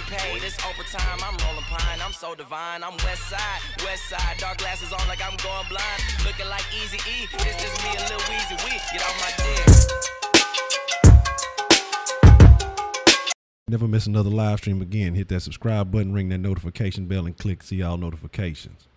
paid, it's overtime. I'm rolling pine, I'm so divine. I'm west side, dark glasses on like I'm going blind. Looking like Easy E, it's just me and Lil Weezy. We get off my dick. Never miss another live stream again. Hit that subscribe button, ring that notification bell, and click see all notifications.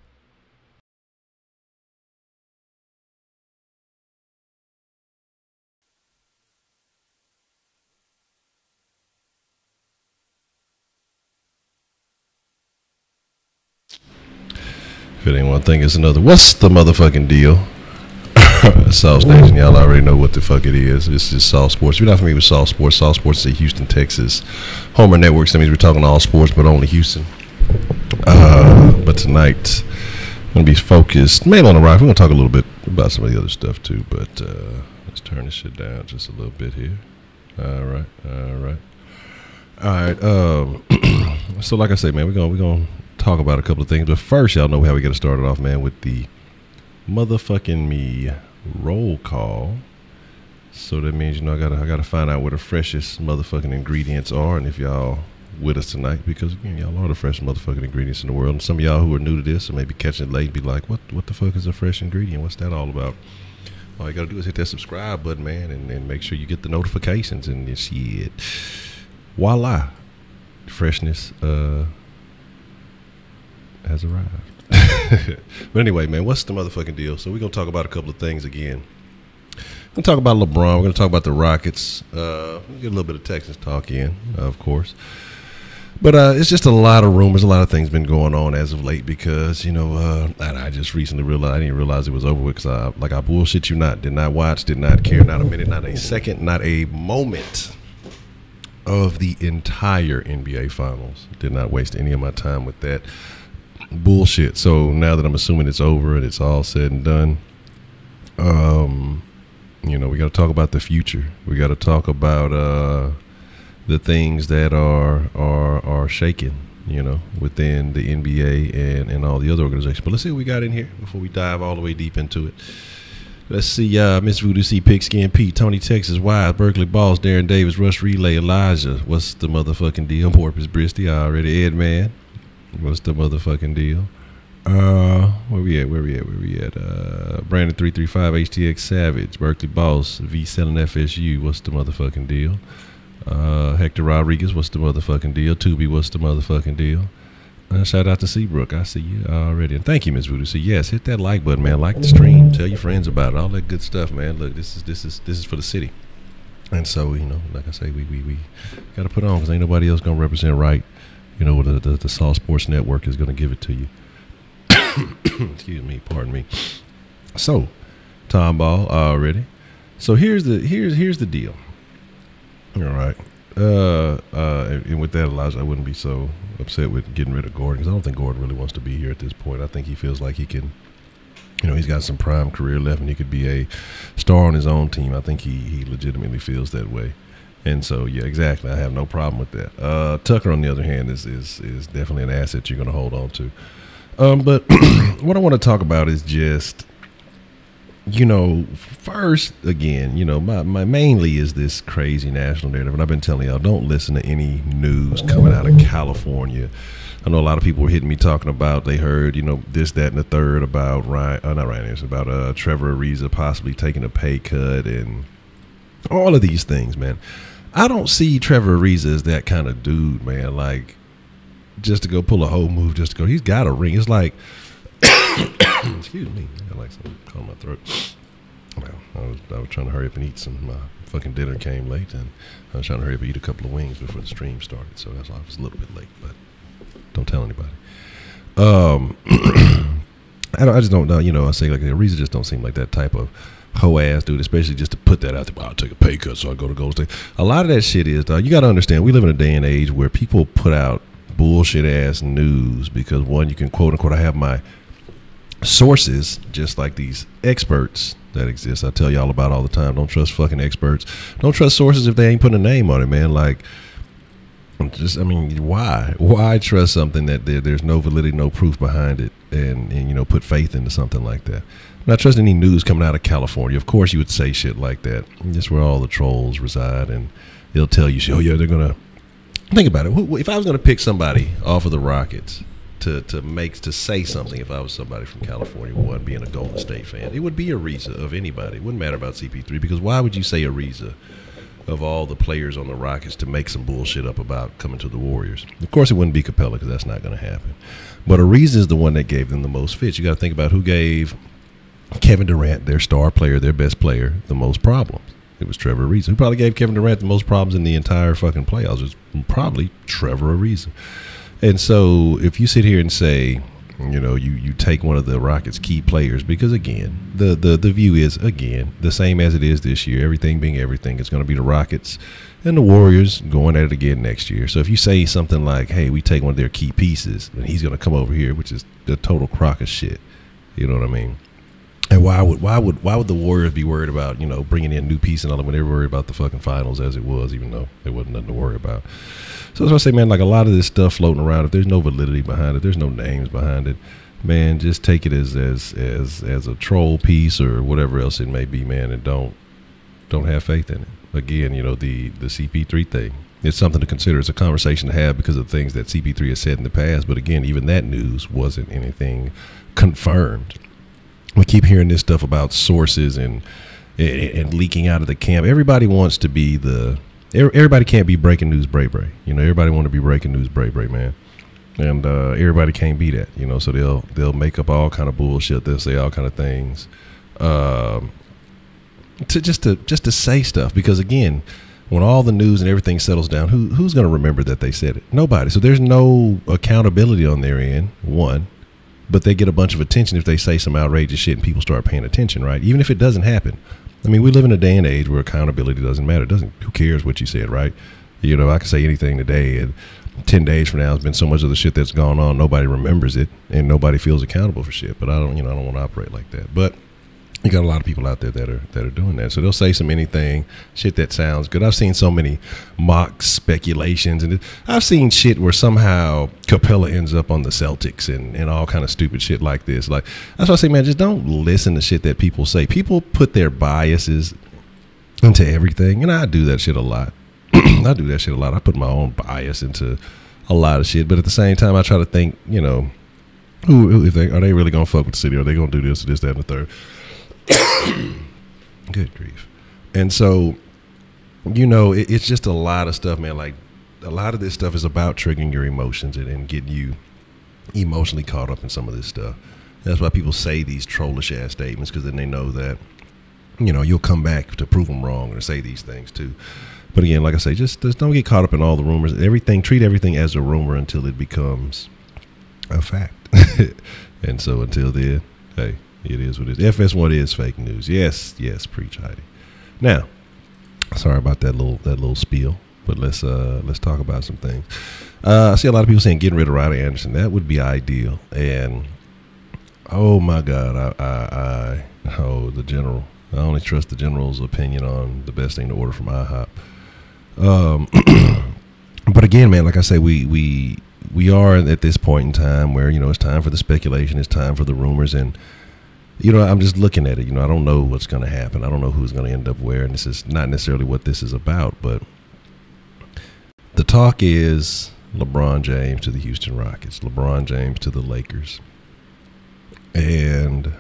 If it ain't one thing, it's another. What's the motherfucking deal? Sauce Nation, y'all already know what the fuck it is. This is Sauce Sports. If you're not familiar with Sauce Sports, Sauce Sports is a Houston, Texas Homer Network. So that means we're talking all sports, but only Houston. But tonight, I'm going to be focused mainly on the Rock. We're going to talk a little bit about some of the other stuff too, but let's turn this shit down just a little bit here. All right. So like I say, man, we're gonna talk about a couple of things, but first, y'all know how we got to start it off, man, with the motherfucking me roll call. So that means, you know, I gotta find out where the freshest motherfucking ingredients are, and if y'all with us tonight, because again, y'all are the freshest motherfucking ingredients in the world. And some of y'all who are new to this or maybe catching it late be like, what the fuck is a fresh ingredient? What's that all about? All you gotta do is hit that subscribe button, man, and make sure you get the notifications and this shit. Voila, freshness has arrived. But anyway, man, what's the motherfucking deal? So we're gonna talk about a couple of things again. We're gonna talk about LeBron. We're gonna talk about the Rockets. We'll get a little bit of Texas talk in, of course. But it's just a lot of rumors, a lot of things been going on as of late because, you know, and I just recently realized, I didn't realize it was over with because I bullshit you not, did not watch, did not care, not a minute, not a second, not a moment of the entire NBA Finals. Did not waste any of my time with that bullshit. So now that I'm assuming it's over and it's all said and done, you know, we got to talk about the future. We got to talk about the things that are shaking, you know, within the NBA and all the other organizations. But let's see what we got in here before we dive all the way deep into it. Let's see, Miss Voodoo C, Pigskin Pete, Tony Texas, Wise, Berkeley Balls, Darren Davis, Rush Relay, Elijah. What's the motherfucking deal? Porpoise Bristy, already. Ed Man. What's the motherfucking deal? Where we at? Brandon 335, HTX Savage, Berkeley Boss, V selling FSU. What's the motherfucking deal? Hector Rodriguez. What's the motherfucking deal? Tubi. What's the motherfucking deal? Shout out to Seabrook. I see you already. And thank you, Ms. Voodoo. So yes, hit that like button, man. Like the stream. Tell your friends about it. All that good stuff, man. Look, this is for the city. And so, you know, like I say, we got to put on because ain't nobody else gonna represent right. You know, the Sauce Sports Network is gonna give it to you. Excuse me, pardon me. So, Tom Ball already. So here's the deal. All right. And with that, Elijah, I wouldn't be so upset with getting rid of Gordon because I don't think Gordon really wants to be here at this point. I think he feels like he can, you know, he's got some prime career left and he could be a star on his own team. I think he legitimately feels that way. And so, yeah, exactly. I have no problem with that. Tucker, on the other hand, is definitely an asset you're going to hold on to. But what I want to talk about is just, you know, first, again, you know, my mainly is this crazy national narrative. And I've been telling y'all, don't listen to any news coming out of California. I know a lot of people were hitting me talking about, they heard, you know, this, that, and the third about about Trevor Ariza possibly taking a pay cut and all of these things, man. I don't see Trevor Ariza as that kind of dude, man. Like, just to go pull a whole move, just to go, he's got a ring. It's like, excuse me, I like something caught my throat. Well, I was trying to hurry up and eat some. My fucking dinner came late, and I was trying to hurry up and eat a couple of wings before the stream started. So that's why I was a little bit late, but don't tell anybody. I just don't know. You know, I say like Ariza just don't seem like that type of hoe ass dude, especially just to put that out there. I'll take a pay cut, so I go to Golden State. A lot of that shit is, dog, you got to understand, we live in a day and age where people put out bullshit ass news because, one, you can quote unquote, I have my sources, just like these experts that exist. I tell y'all about all the time. Don't trust fucking experts. Don't trust sources if they ain't putting a name on it, man. Like, just, I mean, why trust something that there's no validity, no proof behind it, and you know, put faith into something like that? I'm not trusting any news coming out of California. Of course you would say shit like that. That's where all the trolls reside, and they'll tell you, oh yeah, they're gonna Think about it. If I was going to pick somebody off of the Rockets to say something, if I was somebody from California, one being a Golden State fan, it would be Ariza of anybody. It wouldn't matter about CP3, because why would you say Ariza of all the players on the Rockets to make some bullshit up about coming to the Warriors? Of course, it wouldn't be Capella, because that's not going to happen. But Ariza is the one that gave them the most fits. You got to think about who gave Kevin Durant, their star player, their best player, the most problems. It was Trevor Ariza. Who probably gave Kevin Durant the most problems in the entire fucking playoffs? It was probably Trevor Ariza. And so if you sit here and say, you take one of the Rockets' key players, because, again, the view is, again, the same as it is this year, everything being everything, it's going to be the Rockets and the Warriors going at it again next year. So if you say something like, hey, we take one of their key pieces, and he's going to come over here, which is the total crock of shit. You know what I mean? And why would the Warriors be worried about, bringing in new pieces and all that when they were worried about the fucking finals as it was, even though there wasn't nothing to worry about? So that's why I say, man, like a lot of this stuff floating around, if there's no validity behind it, there's no names behind it, man, just take it as a troll piece or whatever else it may be, man, and don't have faith in it. Again, the CP3 thing, it's something to consider. It's a conversation to have because of the things that CP3 has said in the past. But again, even that news wasn't anything confirmed. We keep hearing this stuff about sources and leaking out of the camp. Everybody wants to be everybody can't be breaking news Bray. Everybody want to be breaking news Bray, man. And everybody can't be that, so they'll make up all kind of bullshit. They'll say all kind of things to say stuff, because again, when all the news and everything settles down, who's going to remember that they said it? Nobody. So there's no accountability on their end, one. But they get a bunch of attention if they say some outrageous shit and people start paying attention, right? Even if it doesn't happen. I mean, we live in a day and age where accountability doesn't matter. Who cares what you said, right? I can say anything today, and 10 days from now, there's been so much of the shit that's gone on, nobody remembers it, and nobody feels accountable for shit. But I don't want to operate like that. But you got a lot of people out there that are doing that. So they'll say anything, shit that sounds good. I've seen so many mock speculations, and I've seen shit where somehow Capella ends up on the Celtics and all kind of stupid shit like this. Like, that's why I say, man, just don't listen to shit that people say. People put their biases into everything, and I do that shit a lot. I put my own bias into a lot of shit, but at the same time, I try to think, are they really gonna fuck with the city? Are they gonna do this, that, and the third? Good grief. And so, it's just a lot of stuff, man. Like, a lot of this stuff is about triggering your emotions and getting you emotionally caught up in some of this stuff. That's why people say these trollish ass statements, because then they know that, you'll come back to prove them wrong or say these things too. But again, like I say, just don't get caught up in all the rumors. Treat everything as a rumor until it becomes a fact. And so until then, hey, it is what it is. FS1 is fake news. Yes, preach, Heidi. Now, sorry about that little spiel, but let's talk about some things. I see a lot of people saying getting rid of Riley Anderson. That would be ideal. And oh my God, the general. I only trust the general's opinion on the best thing to order from IHOP. But again, man, like I say, we are at this point in time where it's time for the speculation, it's time for the rumors, and I'm just looking at it. I don't know what's going to happen. I don't know who's going to end up where, and this is not necessarily what this is about, but the talk is LeBron James to the Houston Rockets, LeBron James to the Lakers, and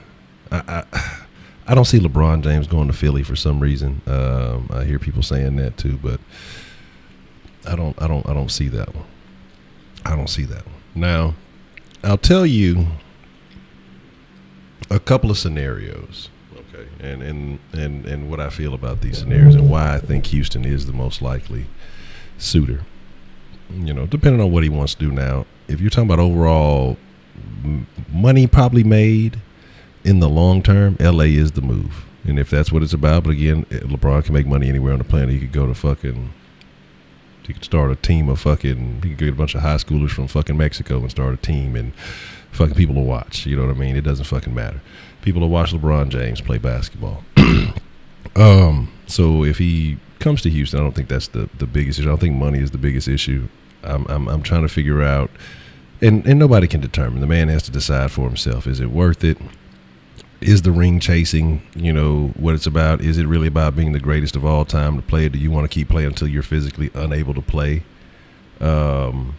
I don't see LeBron James going to Philly for some reason. I hear people saying that too, but I don't see that one. I don't see that one. Now, I'll tell you a couple of scenarios, okay, and what I feel about these scenarios and why I think Houston is the most likely suitor. Depending on what he wants to do now. If you're talking about overall money probably made in the long term, LA is the move. And if that's what it's about, but again, LeBron can make money anywhere on the planet. He could go to he could start a team of he could get a bunch of high schoolers from fucking Mexico and start a team and fucking people to watch. You know what I mean? It doesn't fucking matter. People to watch LeBron James play basketball. So if he comes to Houston, I don't think that's the biggest issue. I don't think money is the biggest issue. I'm trying to figure out, and nobody can determine. The man has to decide for himself. Is it worth it? Is the ring chasing, what it's about? Is it really about being the greatest of all time to play it? Do you want to keep playing until you're physically unable to play? And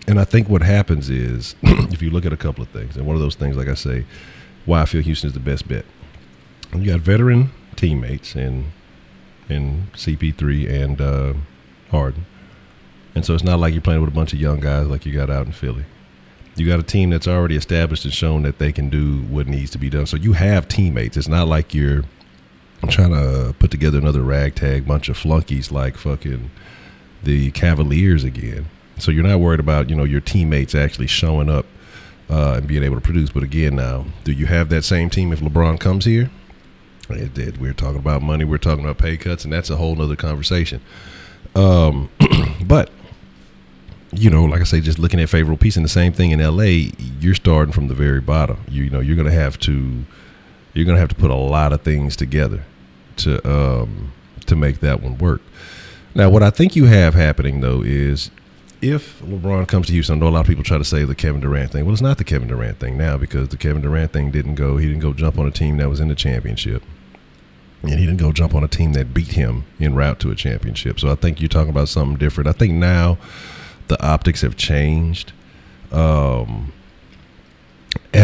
I think what happens is, if you look at a couple of things, and one of those things, like I say, why I feel Houston is the best bet. You got veteran teammates in CP3 and Harden. And so it's not like you're playing with a bunch of young guys like you got out in Philly. You got a team that's already established and shown that they can do what needs to be done. So you have teammates. It's not like you're trying to put together another ragtag bunch of flunkies like fucking the Cavaliers again. So you're not worried about, your teammates actually showing up and being able to produce. But again, now, do you have that same team if LeBron comes here? We're talking about money. We're talking about pay cuts, and that's a whole nother conversation. But, like I say, just looking at favorable piece, and the same thing in L.A., you're starting from the very bottom. You're going to have to put a lot of things together to make that one work. Now, what I think you have happening, though, is if LeBron comes to Houston, I know a lot of people try to say the Kevin Durant thing. Well, it's not the Kevin Durant thing now, because the Kevin Durant thing he didn't go jump on a team that was in the championship. And he didn't go jump on a team that beat him en route to a championship. So I think you're talking about something different. I think now the optics have changed at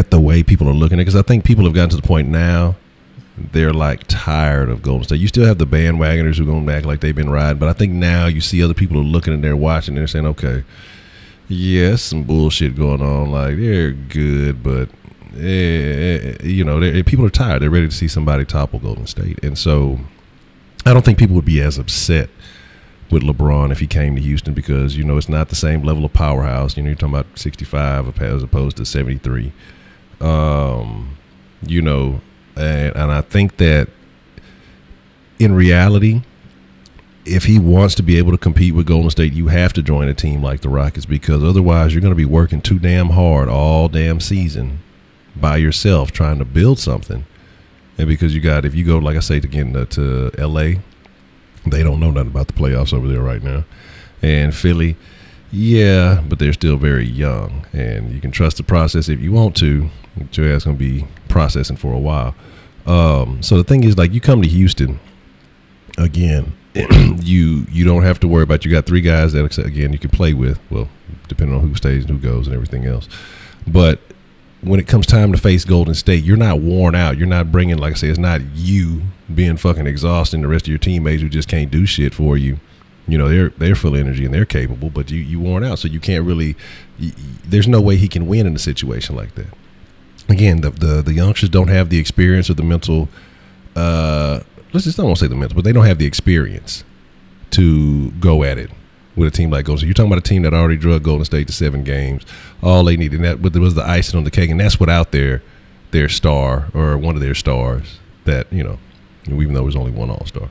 the way people are looking at it, because I think people have gotten to the point now they're like tired of Golden State. You still have the bandwagoners who are going to act like they've been riding, but I think now you see other people who are looking and they're watching and they're saying, okay, yes, some bullshit going on. Like, they're good, but people are tired. They're ready to see somebody topple Golden State. And so I don't think people would be as upset with LeBron if he came to Houston, because, it's not the same level of powerhouse. You're talking about 65 as opposed to 73. And I think that in reality, if he wants to be able to compete with Golden State, you have to join a team like the Rockets, because otherwise you're going to be working too damn hard all damn season by yourself trying to build something. And because if you go, like I say, again, to L.A., they don't know nothing about the playoffs over there right now. And Philly, yeah, but they're still very young. And you can trust the process if you want to. Your ass going to be processing for a while. So the thing is, like, you come to Houston, again, you don't have to worry about, you got three guys that, again, you can play with, well, depending on who stays and who goes and everything else. But when it comes time to face Golden State, you're not worn out. You're not bringing, like I say, it's not you being fucking exhausting the rest of your teammates who just can't do shit for you. They're full of energy and they're capable, but you worn out, so you can't really. There's no way he can win in a situation like that. Again, the youngsters don't have the experience or the mental. Let's just, I don't want to say the mental, but they don't have the experience to go at it with a team like Golden State. You're talking about a team that already drug Golden State to 7 games. All they needed, and that was the icing on the cake, and that's without their star or one of their stars. That even though it was only one All-Star.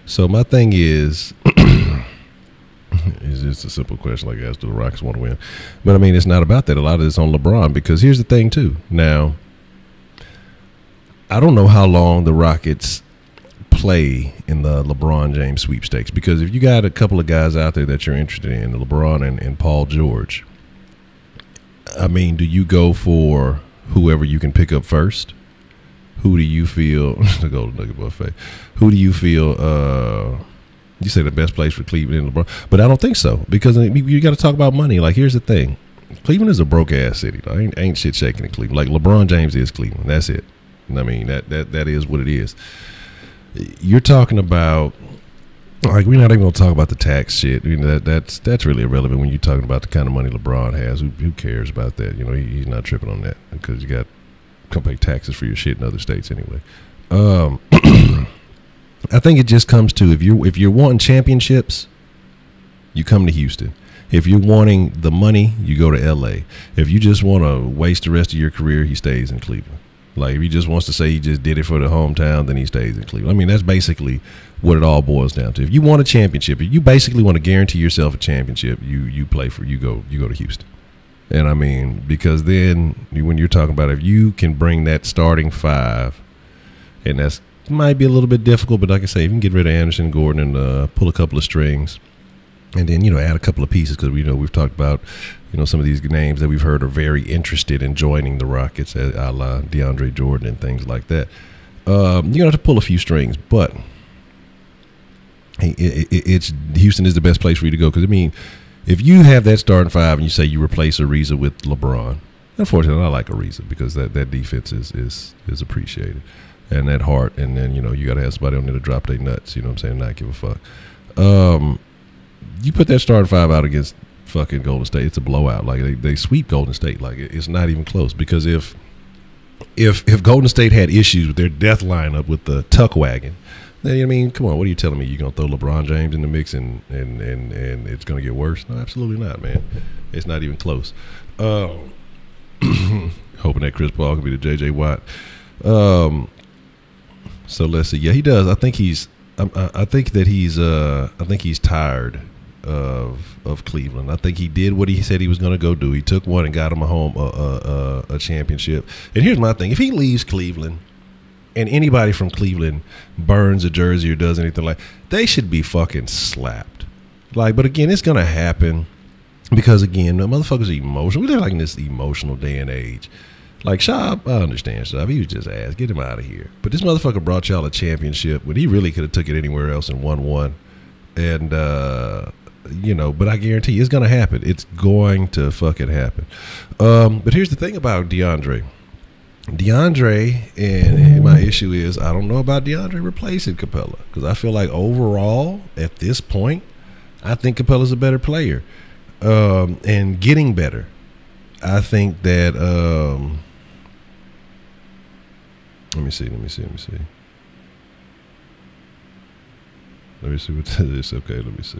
So my thing is, it's just a simple question like I asked, do the Rockets want to win? But I mean, it's not about that. A lot of it's on LeBron, because here's the thing too. Now, I don't know how long the Rockets play in the LeBron James sweepstakes, because if you got a couple of guys out there that you're interested in, LeBron and Paul George, I mean, do you go for whoever you can pick up first? Who do you feel the Golden Nugget buffet? Who do you feel you say the best place for Cleveland and LeBron? But I don't think so, because you got to talk about money. Like, here's the thing. Cleveland is a broke ass city. Ain't shit shaking in Cleveland. Like, LeBron James is Cleveland. That's it. I mean, that is what it is. You're talking about, like, we're not even going to talk about the tax shit. That's really irrelevant when you're talking about the kind of money LeBron has. Who cares about that? He's not tripping on that, because you got to pay taxes for your shit in other states anyway. I think it just comes to, if you're wanting championships, you come to Houston. If you're wanting the money, you go to L.A. If you just want to waste the rest of your career, he stays in Cleveland. Like, if he just wants to say he just did it for the hometown, then he stays in Cleveland. I mean, that's basically what it all boils down to. If you want a championship, if you basically want to guarantee yourself a championship, you go to Houston. And I mean, because then when you're talking about, if you can bring that starting 5, and that's might be a little bit difficult, but like I say, if you can get rid of Anderson, Gordon, and pull a couple of strings, and then add a couple of pieces, because we've talked about some of these names that we've heard are very interested in joining the Rockets, a la DeAndre Jordan and things like that. You're gonna have to pull a few strings, but it's Houston is the best place for you to go. Because I mean, if you have that starting five and you say you replace Ariza with LeBron, unfortunately, I like Ariza because that defense is appreciated, and that heart, and then you got to have somebody on there to drop their nuts. You know what I'm saying? Not give a fuck. You put that starting five out against fucking Golden State, it's a blowout. Like they sweep Golden State. Like it's not even close. Because if Golden State had issues with their death lineup with the tuck wagon, then I mean, come on, what are you telling me? You're gonna throw LeBron James in the mix and it's gonna get worse? No, absolutely not, man. It's not even close. Hoping that Chris Paul can be the JJ Watt. So let's see. Yeah, he does. I think he's tired of Cleveland. I think he did what he said he was going to go do. He took one and got him a championship. And here's my thing: if he leaves Cleveland, and anybody from Cleveland burns a jersey or does anything they should be fucking slapped. But again, it's going to happen because again, the motherfuckers are emotional. We live like in this emotional day and age. Shab, I understand Shab. He was just ass. Get him out of here. But this motherfucker brought y'all a championship when he really could have took it anywhere else and won one. And, but I guarantee you it's going to happen. It's going to fucking happen. But here's the thing about DeAndre, and my issue is I don't know about DeAndre replacing Capella. Because I feel like overall, at this point, I think Capella's a better player. And getting better. I think that let me see what that is. Okay, let me see.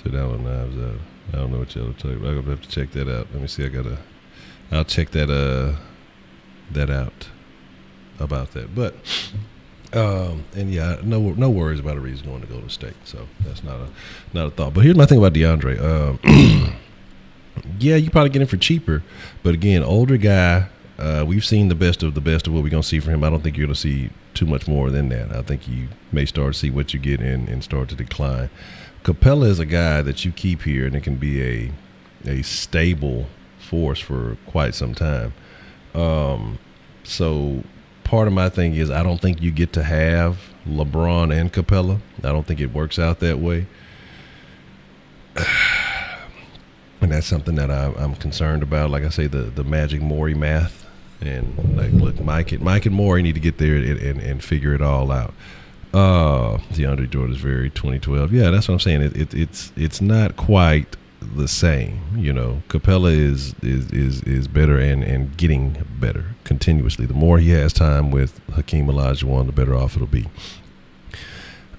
So down on Knives Out. I don't know what y'all are talking about. I'm gonna have to check that out. Let me see. I'll check that out about that. But and yeah, no worries about Ariza going to Golden State. So that's not a thought. But here's my thing about DeAndre. Yeah, you probably get him for cheaper, but again, older guy. We've seen the best of what we're going to see from him. I don't think you're going to see too much more than that. I think you may start to see what you get and start to decline. Capella is a guy that you keep here, and it can be a stable force for quite some time. So part of my thing is I don't think you get to have LeBron and Capella. I don't think it works out that way. And that's something that I'm concerned about. Like I say, the Magic Morey math. And look, Mike and Morey need to get there and figure it all out. DeAndre Jordan is very 2012. Yeah, that's what I'm saying. It's not quite the same. Capella is better and getting better continuously. The more he has time with Hakeem Olajuwon, the better off it'll be.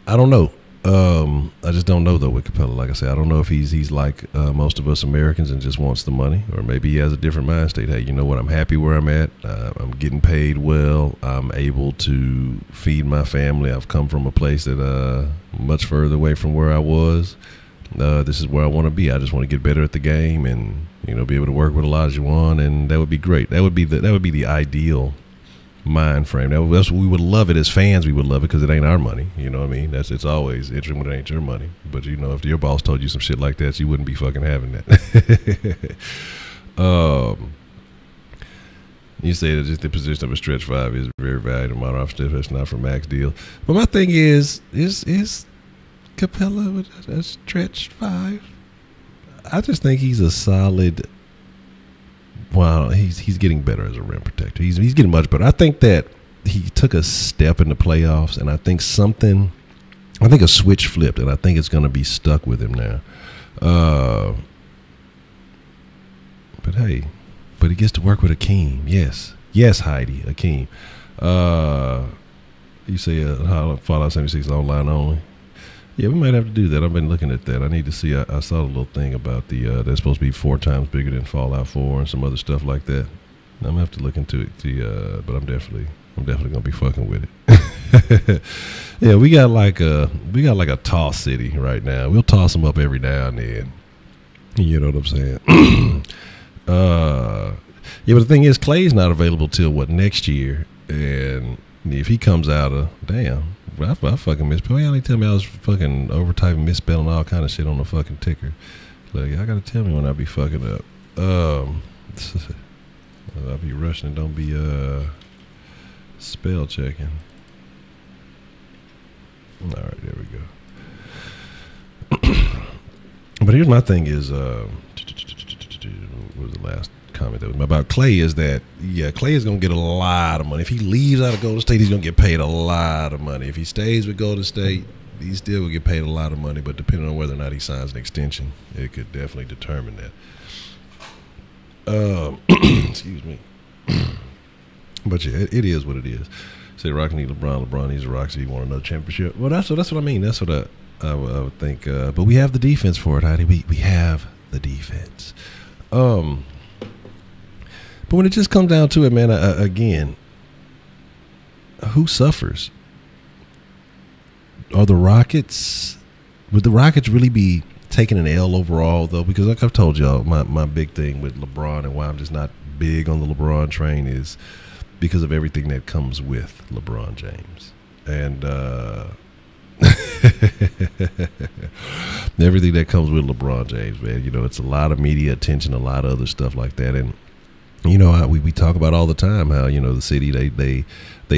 I don't know. I just don't know though with Capella. Like I said, I don't know if he's like most of us Americans and just wants the money, or maybe he has a different mind state. Hey, you know what? I'm happy where I'm at. I'm getting paid well. I'm able to feed my family. I've come from a place that much further away from where I was. This is where I want to be. I just want to get better at the game and be able to work with Olajuwon, and that would be great. That would be the ideal mind frame. That's we would love it as fans. We would love it because it ain't our money. You know what I mean? It's always interesting when it ain't your money. But if your boss told you some shit like that, you wouldn't be fucking having that. You say that just the position of a stretch five is very valuable. Modern off stretch. That's not for max deal. But my thing is Capella with a stretch five? I just think he's a solid. Well, he's getting better as a rim protector. He's getting much better. I think that he took a step in the playoffs, and I think a switch flipped, and I think it's going to be stuck with him now. But hey, he gets to work with Hakeem. Yes, Heidi, Hakeem. You say Fallout 76 online only. Yeah, we might have to do that. I've been looking at that. I need to see. I saw a little thing about that's supposed to be 4 times bigger than Fallout 4 and some other stuff like that. I'm gonna have to look into it. But I'm definitely gonna be fucking with it. Yeah, we got like a toss city right now. We'll toss them up every now and then. You know what I'm saying? Yeah, but the thing is, Clay's not available till next year, and if he comes out of I fucking misspelled. Y'all ain't tell me I was fucking overtyping, misspelling all kind of shit on the fucking ticker. Like, I gotta tell me when I be fucking up. I'll be rushing and don't be spell checking. All right, there we go. But here's my thing is, what was the last comment that was about Clay is that, yeah, Clay is going to get a lot of money. If he leaves out of Golden State, he's going to get paid a lot of money. If he stays with Golden State, he still will get paid a lot of money. But depending on whether or not he signs an extension, it could definitely determine that. Excuse me. But yeah, it is what it is. Say Rock need LeBron. LeBron needs the Rockets. He want another championship. Well, that's what I mean. That's what I would think. But we have the defense for it, Heidi. We have the defense. But when it just comes down to it, man, again, who suffers? Are the Rockets? Would the Rockets really be taking an L overall, though? Because like I've told y'all, my big thing with LeBron and why I'm just not big on the LeBron train is because of everything that comes with LeBron James. And everything that comes with LeBron James, man. You know, it's a lot of media attention, a lot of other stuff like that. And, you know, we talk about all the time how, you know, the city, they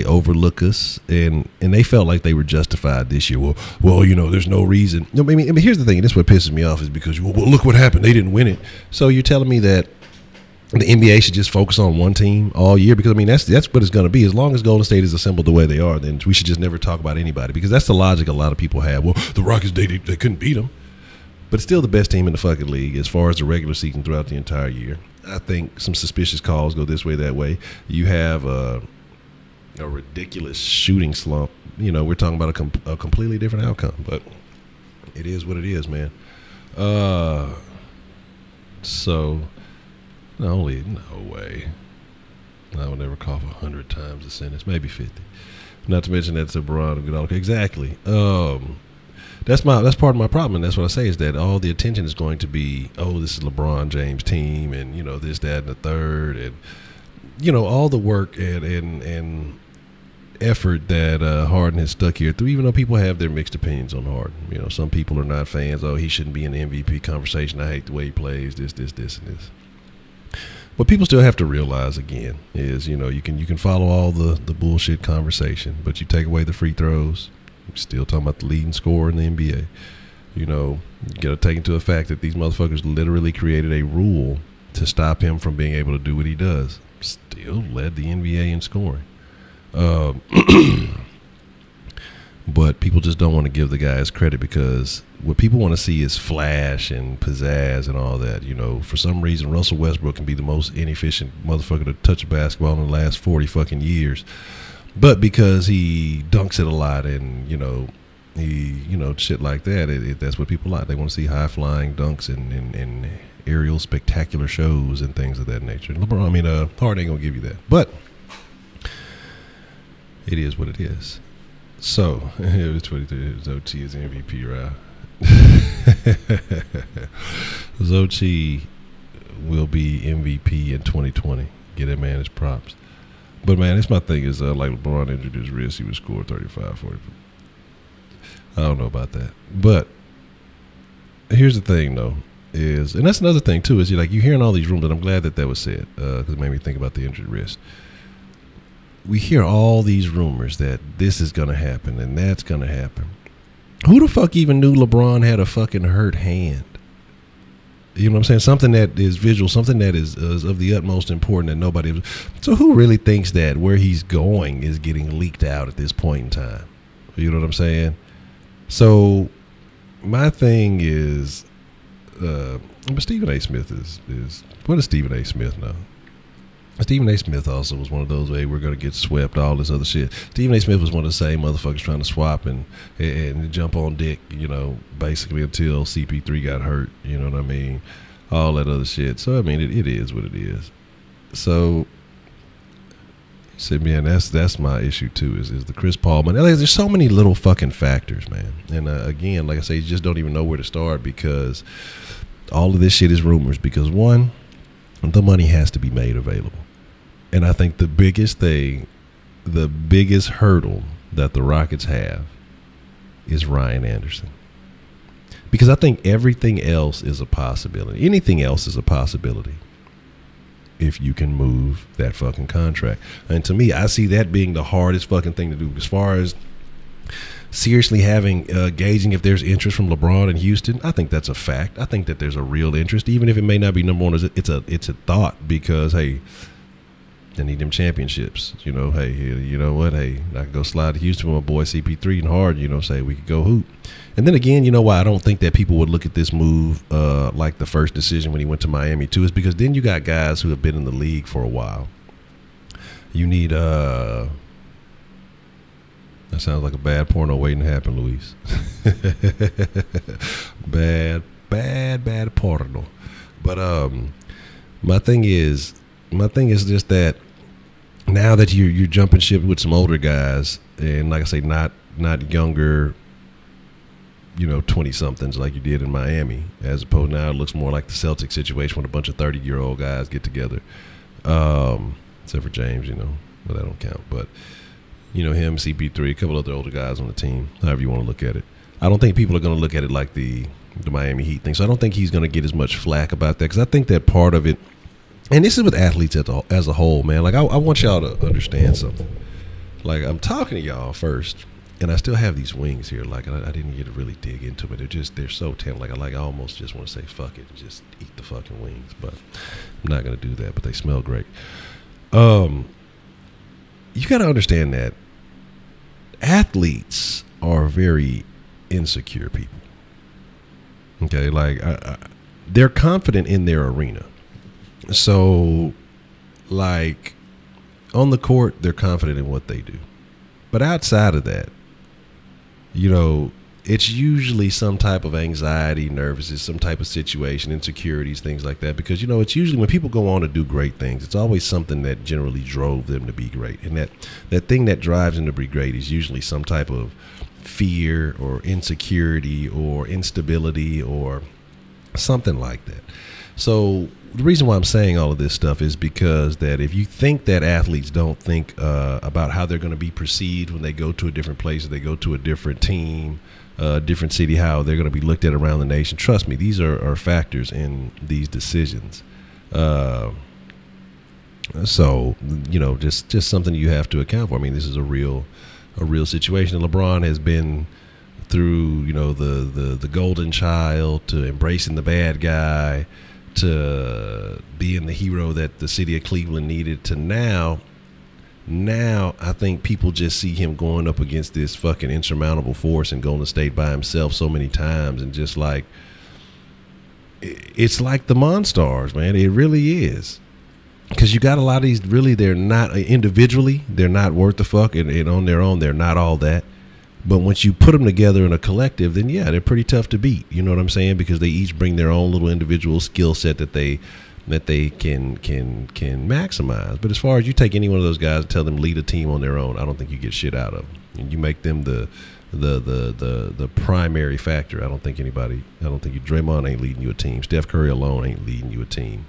overlook us, and they felt like they were justified this year. Well, you know, there's no reason. I mean, here's the thing, and this is what pisses me off is because, well, look what happened. They didn't win it. So you're telling me that the NBA should just focus on one team all year? Because, I mean, that's what it's going to be. As long as Golden State is assembled the way they are, then we should just never talk about anybody, because that's the logic a lot of people have. Well, the Rockets, they couldn't beat them. But it's still the best team in the fucking league as far as the regular season throughout the entire year. I think some suspicious calls go this way, that way. You have a ridiculous shooting slump. You know, we're talking about a completely different outcome. But it is what it is, man. So... No way. I would never cough 100 times a sentence, maybe 50. Not to mention that's LeBron. Exactly. That's part of my problem, and that's what I say is that all the attention is going to be, oh, this is LeBron James' team, and you know this, that, and the third, and you know all the work and effort that Harden has stuck here through. Even though people have their mixed opinions on Harden, you know, some people are not fans. Oh, he shouldn't be in the MVP conversation. I hate the way he plays. This, and this. What people still have to realize, again, is, you know, you can follow all the bullshit conversation, but you take away the free throws, you're still talking about the leading scorer in the NBA. You know, you got to take into effect that these motherfuckers literally created a rule to stop him from being able to do what he does. Still led the NBA in scoring. But people just don't want to give the guys credit, because what people want to see is flash and pizzazz and all that. You know, for some reason, Russell Westbrook can be the most inefficient motherfucker to touch a basketball in the last 40 fucking years. But because he dunks it a lot and, you know, shit like that, that's what people like. They want to see high-flying dunks and aerial spectacular shows and things of that nature. LeBron, Harden ain't going to give you that. But it is what it is. So, it was 23. Zochi is MVP, right? Zochi will be MVP in 2020. Get that man his props. But, man, that's my thing is, like LeBron injured his wrist, he would score 35, 40. I don't know about that. But here's the thing, though, is, and that's another thing, too, is you're hearing all these rumors, and I'm glad that was said, because it made me think about the injured wrist. We hear all these rumors that this is going to happen and that's going to happen. Who the fuck even knew LeBron had a fucking hurt hand? You know what I'm saying? Something that is visual, something that is of the utmost importance that nobody... So who really thinks that where he's going is getting leaked out at this point in time? You know what I'm saying? So my thing is... but Stephen A. Smith is... What does Stephen A. Smith know? Stephen A. Smith also was one of those, hey, we're going to get swept, all this other shit. Stephen A. Smith was one of the same motherfuckers trying to swap and jump on dick, you know, basically until CP3 got hurt, you know what I mean? All that other shit. So, I mean, it is what it is. So, he said, man, that's my issue, too, is the Chris Paul. Man, there's so many little fucking factors, man. And, again, like I say, you just don't even know where to start, because all of this shit is rumors. Because, one, the money has to be made available. And I think the biggest hurdle that the Rockets have is Ryan Anderson. Because I think everything else is a possibility. Anything else is a possibility if you can move that fucking contract. And to me, I see that being the hardest fucking thing to do. As far as seriously gauging if there's interest from LeBron in Houston. I think that's a fact. I think that there's a real interest, even if it may not be number one. It's a thought because, hey, they need them championships. You know, hey, you know what? Hey, I can go slide to Houston with my boy CP3 and Hard. You know, say we could go hoop. And then again, you know why I don't think that people would look at this move like the first decision when he went to Miami too is because then you got guys who have been in the league for a while. You need that sounds like a bad porno waiting to happen, Luis. bad porno. But my thing is just that now that you're jumping ship with some older guys and like I say, not younger, you know, 20-somethings like you did in Miami, as opposed now it looks more like the Celtics situation when a bunch of 30-year-old guys get together. Except for James, you know, but that don't count. But, you know, him, CP3, a couple other older guys on the team, however you want to look at it. I don't think people are going to look at it like the Miami Heat thing. So I don't think he's going to get as much flack about that because I think that part of it, and this is with athletes as a whole, man. Like, I want y'all to understand something. Like, I'm talking to y'all first. And I still have these wings here. Like I didn't get to really dig into it. They're so tender. Like I almost just want to say fuck it and just eat the fucking wings. But I'm not gonna do that. But they smell great. You got to understand that athletes are very insecure people. Okay, like they're confident in their arena. So, like on the court, they're confident in what they do. But outside of that, you know, it's usually some type of anxiety, nervousness, some type of situation, insecurities, things like that. Because, you know, it's usually when people go on to do great things, it's always something that generally drove them to be great. And that thing that drives them to be great is usually some type of fear or insecurity or instability or something like that. So the reason why I'm saying all of this stuff is because that if you think that athletes don't think about how they're going to be perceived when they go to a different place or they go to a different team, different city, how they're going to be looked at around the nation, trust me, these are factors in these decisions. So, you know, just something you have to account for. I mean, this is a real situation. And LeBron has been through, you know, the golden child to embracing the bad guy to being the hero that the city of Cleveland needed to now I think people just see him going up against this fucking insurmountable force in Golden State by himself so many times and just like it's like the Monstars, man. It really is. Because you got a lot of these really they're not individually, they're not worth the fuck and on their own they're not all that. But once you put them together in a collective, then yeah, they're pretty tough to beat. You know what I'm saying? Because they each bring their own little individual skill set that they can maximize. But as far as you take any one of those guys and tell them lead a team on their own, I don't think you get shit out of them. And you make them the primary factor. I don't think Draymond ain't leading you a team. Steph Curry alone ain't leading you a team.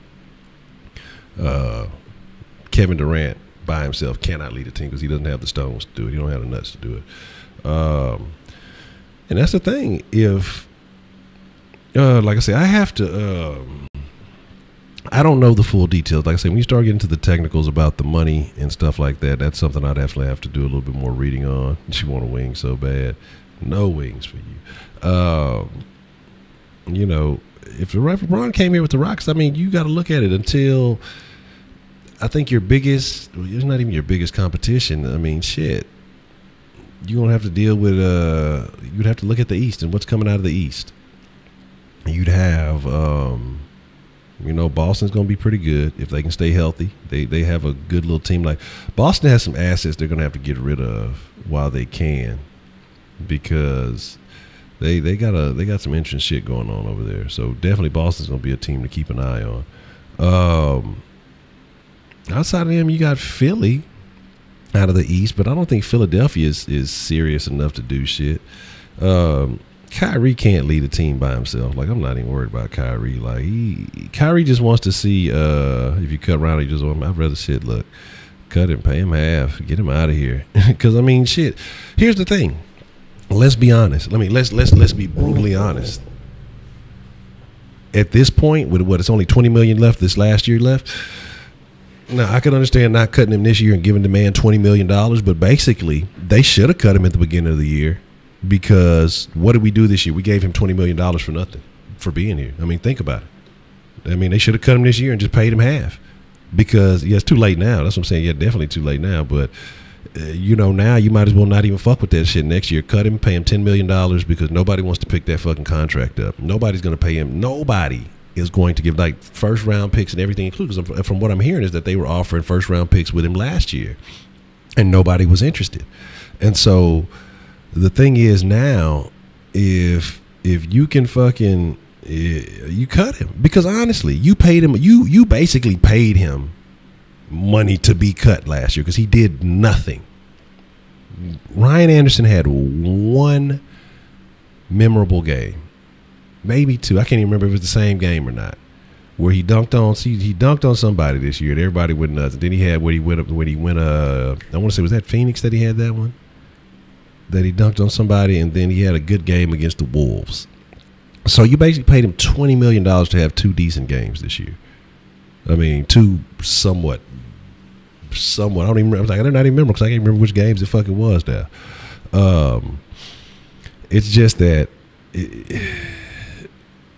Kevin Durant by himself cannot lead a team because he doesn't have the stones to do it. He don't have the nuts to do it. And that's the thing. If, like I say, I have to, I don't know the full details. Like I say, when you start getting to the technicals about the money and stuff like that, that's something I'd definitely have to do a little bit more reading on. You want a wing so bad. No wings for you. You know, if LeBron came here with the Rockets, I mean, you got to look at it until I think it's not even your biggest competition. I mean, shit. You're going to have to deal with, you'd have to look at the East and what's coming out of the East. You'd have, you know, Boston's going to be pretty good if they can stay healthy. They have a good little team. Like Boston has some assets they're going to have to get rid of while they can because they got some interesting shit going on over there. So definitely Boston's going to be a team to keep an eye on. Outside of them, you got Philly out of the East, but I don't think Philadelphia is serious enough to do shit. Kyrie can't lead a team by himself. Like, I'm not even worried about Kyrie. Like, Kyrie just wants to see if you cut around, I'd rather shit, look, cut him, pay him half, get him out of here. Because, I mean, shit. Here's the thing. Let's be honest. Let's be brutally honest. At this point, with it's only $20 million left, this last year left. Now, I can understand not cutting him this year and giving the man $20 million, but basically, they should have cut him at the beginning of the year Because what did we do this year? We gave him $20 million for nothing, for being here. I mean, think about it. I mean, they should have cut him this year and just paid him half. Because, yeah, it's too late now. That's what I'm saying. Yeah, definitely too late now. But, now you might as well not even fuck with that shit next year. Cut him, pay him $10 million because nobody wants to pick that fucking contract up. Nobody's going to pay him. Nobody is going to give, like, first-round picks and everything included. Because from what I'm hearing is that they were offering first-round picks with him last year. And nobody was interested. And so the thing is now, if you can fucking you cut him, because honestly, you paid him. You basically paid him money to be cut last year because he did nothing. Ryan Anderson had one memorable game, maybe two. I can't even remember if it was the same game or not, where he dunked on somebody this year and everybody went nuts. And then he had I want to say, was that Phoenix that he had that one? That he dunked on somebody, and then he had a good game against the Wolves. So you basically paid him $20 million to have two decent games this year. I mean, two somewhat. I don't even remember. I don't even remember because I can't remember which games it fucking was now. It's just that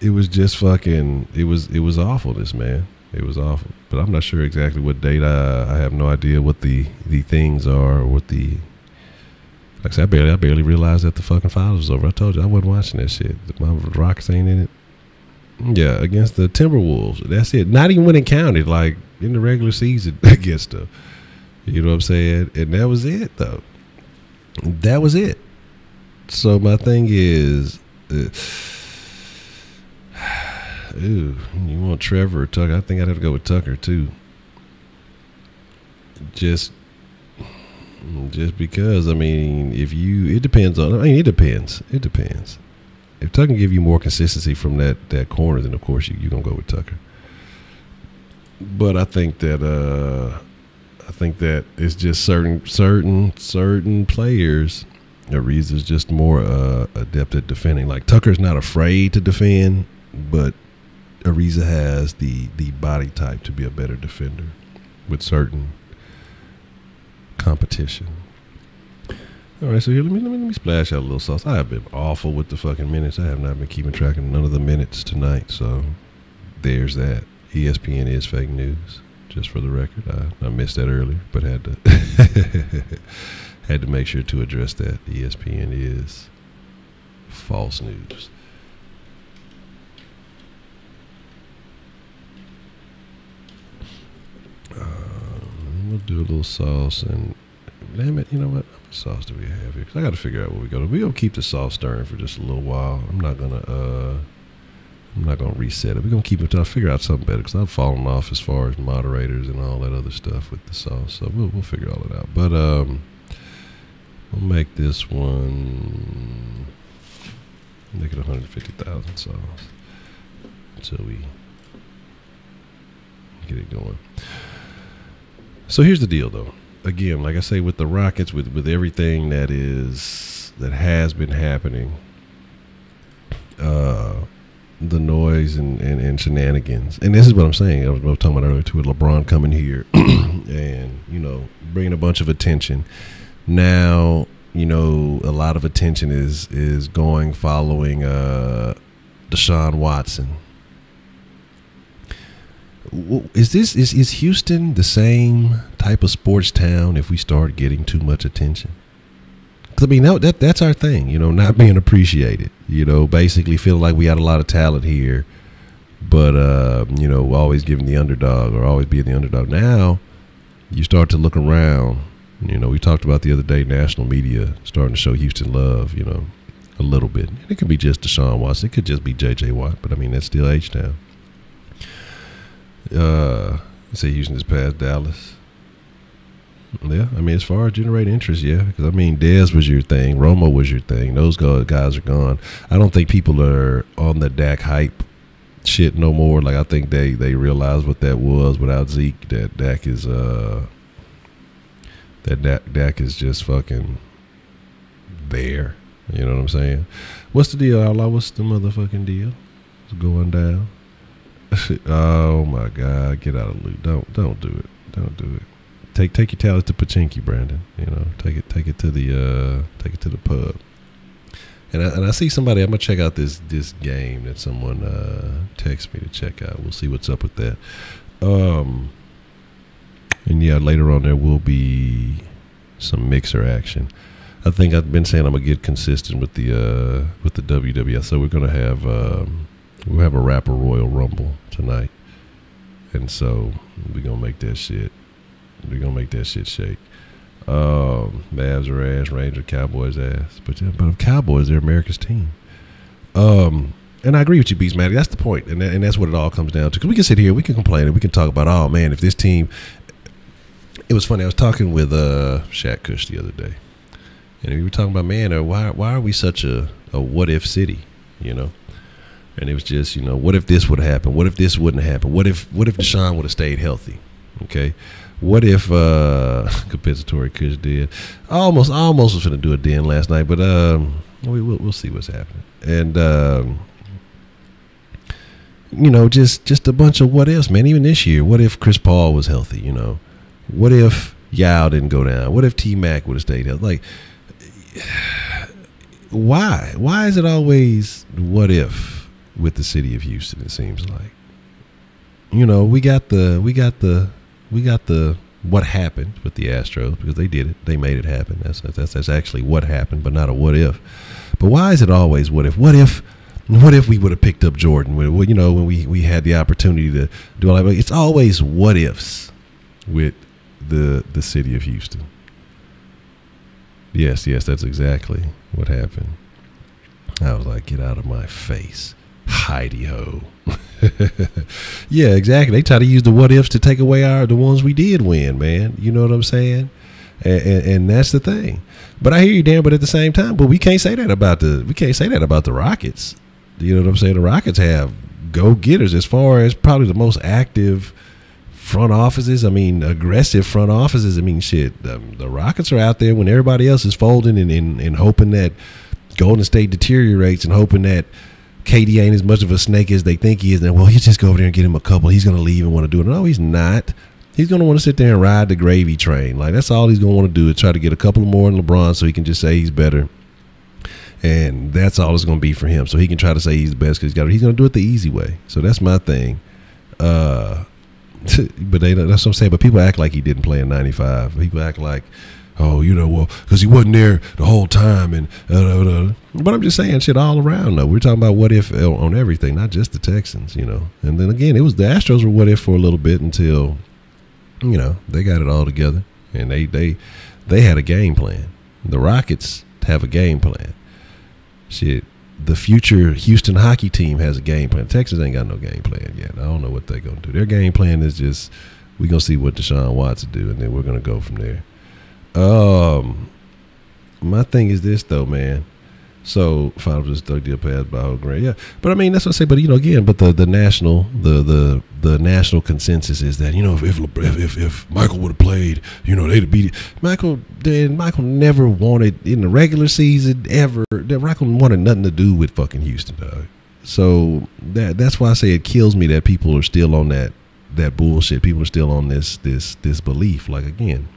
it was just fucking. It was awfulness, man. It was awful. But I'm not sure exactly what date. I have no idea what the things are. Or what the. Like I said, I barely realized that the fucking finals was over. I told you I wasn't watching that shit. My Rockets ain't in it. Yeah, against the Timberwolves. That's it. Not even when it counted, like in the regular season against them. You know what I'm saying? And that was it, though. That was it. So my thing is, you want Trevor or Tucker? I think I'd have to go with Tucker too. Just because, I mean, it depends. It depends. If Tucker can give you more consistency from that corner, then of course you're gonna go with Tucker. But I think that it's just certain players. Ariza's just more adept at defending. Like Tucker's not afraid to defend, but Ariza has the body type to be a better defender with certain competition. All right, so here let me splash out a little sauce. I have been awful with the fucking minutes. I have not been keeping track of none of the minutes tonight. So there's that. ESPN is fake news, just for the record. I missed that earlier, but had to make sure to address that. ESPN is false news. We'll do a little sauce, and damn it, you know what? How much sauce do we have here? Because I got to figure out what we're gonna keep the sauce stirring for just a little while. I'm not gonna reset it. We're gonna keep it until I figure out something better, because I've fallen off as far as moderators and all that other stuff with the sauce. So we'll figure all it out. But we'll make this one, make it 150,000 sauce until we get it going. So here's the deal, though. Again, like I say, with the Rockets, with everything that has been happening, the noise and shenanigans, and this is what I'm saying. I was talking about earlier too, with LeBron coming here and bringing a bunch of attention. Now, a lot of attention is going following Deshaun Watson. Is Houston the same type of sports town if we start getting too much attention? Because I mean, that's our thing, not being appreciated. Basically feeling like we got a lot of talent here, but always giving the underdog or always being the underdog. Now you start to look around. We talked about the other day, national media starting to show Houston love. A little bit. And it could be just Deshaun Watson. It could just be J.J. Watt, but I mean that's still H-Town. Say Houston just passed Dallas. Yeah, I mean, as far as generating interest, yeah. Because, I mean, Dez was your thing. Romo was your thing. Those guys are gone. I don't think people are on the Dak hype shit no more. Like, I think they realized what that was without Zeke. That Dak is just fucking there. You know what I'm saying? What's the deal, Outlaw? What's the motherfucking deal? It's going down. Oh my God! Get out of the loop. Don't do it. Don't do it. Take your talents to Pachinki, Brandon. Take it to the pub. And I see somebody. I'm gonna check out this game that someone texted me to check out. We'll see what's up with that. And yeah, later on there will be some mixer action. I think I've been saying I'm gonna get consistent with the WWF. So we're gonna have we'll have a Rapper Royal Rumble tonight, and so we're gonna make that shit. We're gonna make that shit shake. Mavs are ass, Ranger, Cowboys ass. But Cowboys, they're America's team. And I agree with you, Beast Maddie. That's the point, and that's what it all comes down to. Because we can sit here, we can complain, and we can talk about, oh man, if this team. It was funny. I was talking with Shaq Kush the other day, and we were talking about, man, why are we such a what if city, you know? And it was just, you know, what if this would have happened? What if this wouldn't have happened? What if Deshaun would have stayed healthy? Okay. What if compensatory Kush did? I almost was going to do it then last night, but we'll see what's happening. And you know, just a bunch of what ifs, man. Even this year, what if Chris Paul was healthy? You know, what if Yao didn't go down? What if T-Mac would have stayed healthy? Like, why? Why is it always what if with the city of Houston? It seems like, you know, we got the what happened with the Astros because they did it. They made it happen. That's actually what happened, but not a what if. But why is it always what if? What if we would have picked up Jordan? You know, when we had the opportunity to do all that. It's always what ifs with the city of Houston. Yes, that's exactly what happened. I was like, get out of my face, Heidi ho. Yeah, exactly. They try to use the what ifs to take away the ones we did win, man. You know what I'm saying? And that's the thing. But I hear you, Dan. But at the same time, but we can't say that about the Rockets. You know what I'm saying? The Rockets have go-getters as far as probably the most active front offices. I mean, aggressive front offices. I mean, shit. The Rockets are out there when everybody else is folding and hoping that Golden State deteriorates and hoping that KD ain't as much of a snake as they think he is. And, well, he'll just go over there and get him a couple. He's going to leave and want to do it. No, he's not. He's going to want to sit there and ride the gravy train. Like, that's all he's going to want to do is try to get a couple more in LeBron so he can just say he's better. And that's all it's going to be for him. So he can try to say he's the best because he's going to do it the easy way. So that's my thing. But that's what I'm saying. But people act like he didn't play in 95. People act like, oh, you know, well, because he wasn't there the whole time. And But I'm just saying shit all around, though. We're talking about what if on everything, not just the Texans, you know. And then again, it was the Astros were what if for a little bit until, you know, they got it all together. And they had a game plan. The Rockets have a game plan. Shit, the future Houston hockey team has a game plan. Texas ain't got no game plan yet. I don't know what they're going to do. Their game plan is just, we're going to see what Deshaun Watson do, and then we're going to go from there. My thing is this, though, man. So, if I was just throw deal pass by whole grand, yeah. But I mean, that's what I say. But you know, again, but the national consensus is that, you know, if Michael would have played, you know, they'd have beat it. Michael never wanted in the regular season ever. Michael wanted nothing to do with fucking Houston, dog. So that's why I say it kills me that people are still on that bullshit. People are still on this belief. Like, again,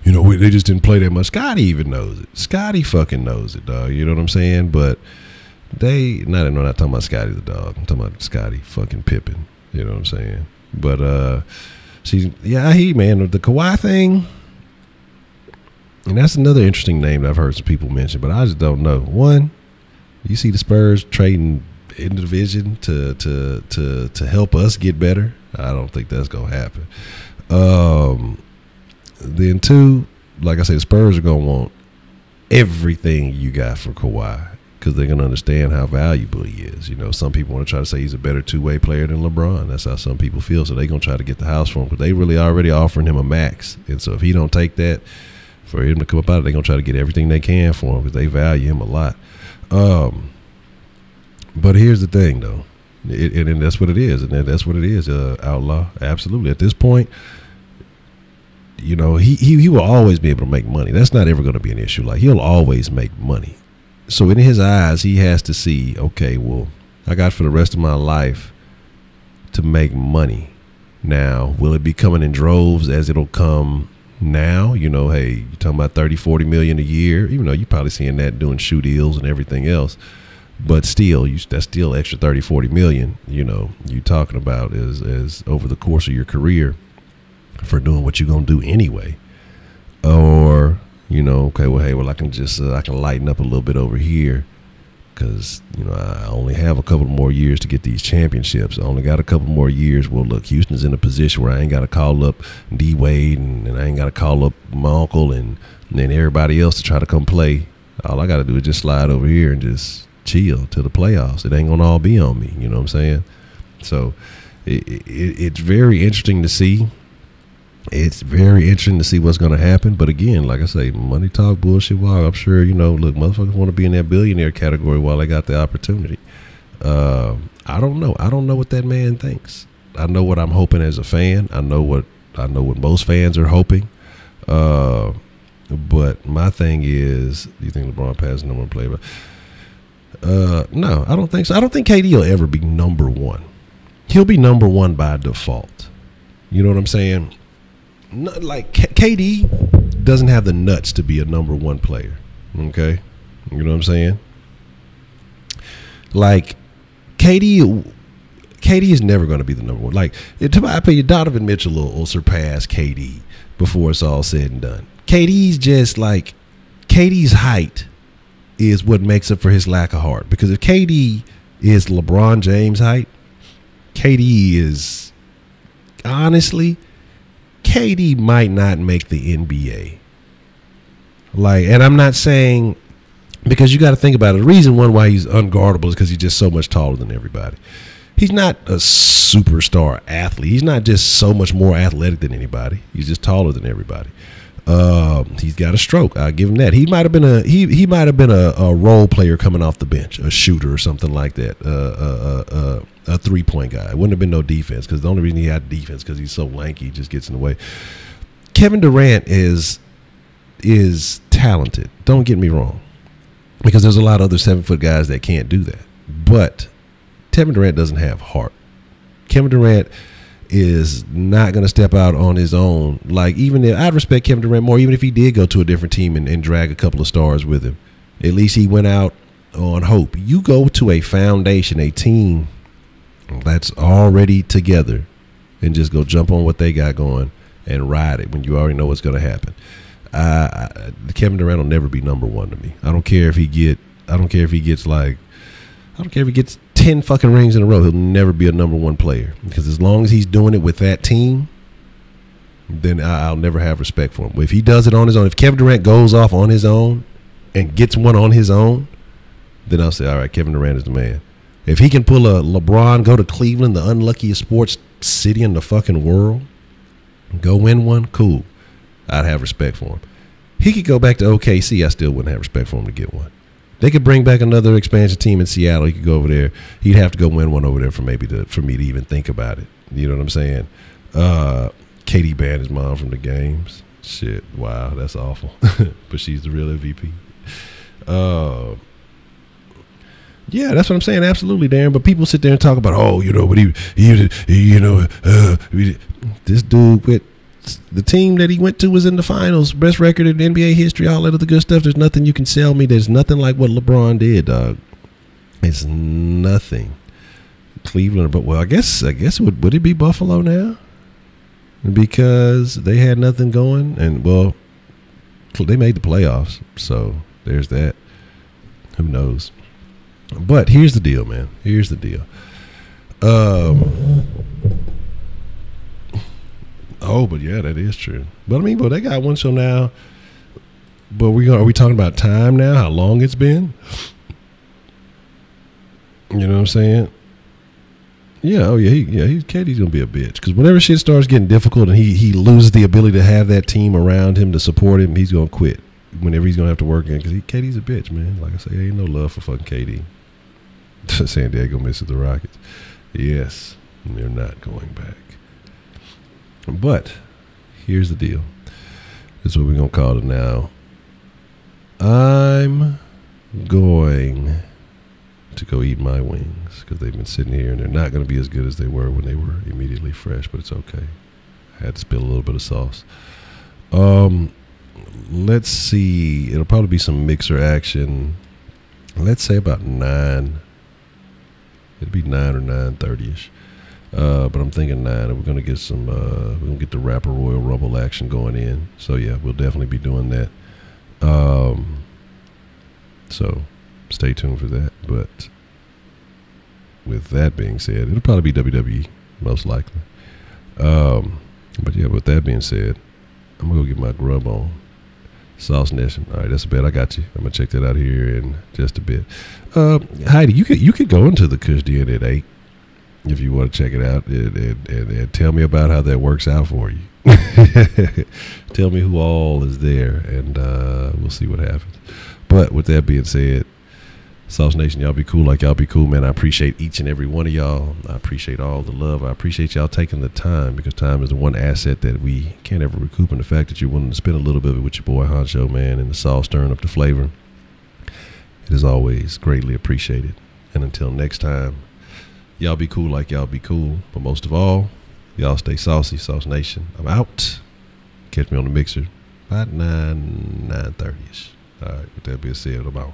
you know, they just didn't play that much. Scotty even knows it. Scotty fucking knows it, dog. You know what I'm saying? But not talking about Scotty the dog. I'm talking about Scotty fucking Pippen. You know what I'm saying? But see, yeah, I hear you, man. The Kawhi thing, and that's another interesting name that I've heard some people mention, but I just don't know. One, you see the Spurs trading in the division to help us get better. I don't think that's gonna happen. Then two, like I said, the Spurs are going to want everything you got for Kawhi because they're going to understand how valuable he is. You know, some people want to try to say he's a better two-way player than LeBron. That's how some people feel. So they're going to try to get the house for him because they really already offering him a max. And so if he don't take that, for him to come up out of it, they're going to try to get everything they can for him because they value him a lot. But here's the thing, though. And that's what it is. And that's what it is, Outlaw. Absolutely. At this point, you know, he will always be able to make money. That's not ever going to be an issue. Like, he'll always make money. So in his eyes, he has to see, okay, well, I got for the rest of my life to make money. Now, will it be coming in droves as it'll come now, you know, hey, you're talking about 30, 40 million a year, even though you're probably seeing that doing shoe deals and everything else. But still, that's still extra 30, 40 million, you know, you talking about as over the course of your career for doing what you're going to do anyway. Or, you know, okay, well, hey, well, I can lighten up a little bit over here because, you know, I only have a couple more years to get these championships. I only got a couple more years. Well, look, Houston's in a position where I ain't got to call up D-Wade and I ain't got to call up my uncle and then everybody else to try to come play. All I got to do is just slide over here and just chill to the playoffs. It ain't gonna all be on me, you know what I'm saying? So it's very interesting to see. It's very interesting to see what's gonna happen. But again, like I say, money talk, bullshit walk. I'm sure, you know, look, motherfuckers want to be in that billionaire category while they got the opportunity. I don't know. I don't know what that man thinks. I know what I'm hoping as a fan. I know what most fans are hoping. But my thing is, do you think LeBron passes number one player? No, I don't think so. I don't think KD will ever be number one. He'll be number one by default. You know what I'm saying? Like KD doesn't have the nuts to be a number one player. Okay, you know what I'm saying? Like KD is never going to be the number one. Like I bet you Donovan Mitchell will surpass KD before it's all said and done. KD's height is what makes up for his lack of heart. Because if KD is LeBron James height, KD is, honestly, KD might not make the NBA. Like, and I'm not saying, because you got to think about it. The reason why he's unguardable is because he's just so much taller than everybody. He's not a superstar athlete. He's not just so much more athletic than anybody. He's just taller than everybody. He's got a stroke. I'll give him that. He might have been a role player coming off the bench, a shooter or something like that. A 3-point guy. It wouldn't have been no defense because the only reason he had defense because he's so lanky, he just gets in the way. Kevin Durant is talented. Don't get me wrong, because there's a lot of other 7-foot guys that can't do that. But Kevin Durant doesn't have heart. Kevin Durant is not going to step out on his own. Like, even if I'd respect Kevin Durant more, even if he did go to a different team and drag a couple of stars with him, at least he went out on hope. You go to a foundation, a team that's already together, and just go jump on what they got going and ride it when you already know what's going to happen. Kevin Durant will never be number one to me. I don't care if he gets 10 fucking rings in a row. He'll never be a number one player, because as long as he's doing it with that team, then I'll never have respect for him. But if he does it on his own, if Kevin Durant goes off on his own and gets one on his own, then I'll say, all right, Kevin Durant is the man. If he can pull a LeBron, go to Cleveland, the unluckiest sports city in the fucking world, go win one, cool. I'd have respect for him. He could go back to OKC, I still wouldn't have respect for him to get one. They could bring back another expansion team in Seattle. He could go over there. He'd have to go win one over there for me to even think about it. You know what I'm saying? Katie banned his mom from the games. Shit, wow, that's awful. But she's the real MVP. Yeah, that's what I'm saying. Absolutely, Darren. But people sit there and talk about, oh, you know, but this dude with the team that he went to was in the finals, best record in NBA history, all that other good stuff. There's nothing you can sell me. There's nothing like what LeBron did, dog. It's nothing. Cleveland, but well, I guess would it be Buffalo now? Because they had nothing going, and well, they made the playoffs, so there's that. Who knows? But here's the deal, man. Here's the deal. Oh, but yeah, that is true. But I mean, they got one show now. But are we talking about time now? How long it's been? You know what I'm saying? Yeah. Oh yeah. KD's gonna be a bitch, because whenever shit starts getting difficult and he loses the ability to have that team around him to support him, he's gonna quit. Whenever he's gonna have to work in, because KD's a bitch, man. Like I say, ain't no love for fucking KD. San Diego misses the Rockets. Yes, they're not going back. But here's the deal. This is what we're going to call it now. I'm going to go eat my wings, because they've been sitting here and they're not going to be as good as they were when they were immediately fresh, but it's okay. I had to spill a little bit of sauce. Let's see. It'll probably be some mixer action. Let's say about 9. It'll be 9 or 9:30ish. But I'm thinking 9. And we're gonna get some. We're gonna get the Rapper Royal Rumble action going in. So yeah, we'll definitely be doing that. So stay tuned for that. But with that being said, it'll probably be WWE most likely. But yeah, with that being said, I'm gonna go get my grub on. Sauce Nation. All right, that's a bet. I got you. I'm gonna check that out here in just a bit. Heidi, you could go into the Kush Den at 8 if you want to check it out and tell me about how that works out for you. Tell me who all is there, and we'll see what happens. But with that being said, Sauce Nation, y'all be cool like y'all be cool, man. I appreciate each and every one of y'all. I appreciate all the love. I appreciate y'all taking the time, because time is the one asset that we can't ever recoup. And the fact that you're willing to spend a little bit of it with your boy Honcho, man, and the sauce stirring up the flavor, it is always greatly appreciated. And until next time, y'all be cool like y'all be cool. But most of all, y'all stay saucy, Sauce Nation. I'm out. Catch me on the mixer about 9:30ish. All right, with that being said, I'm out.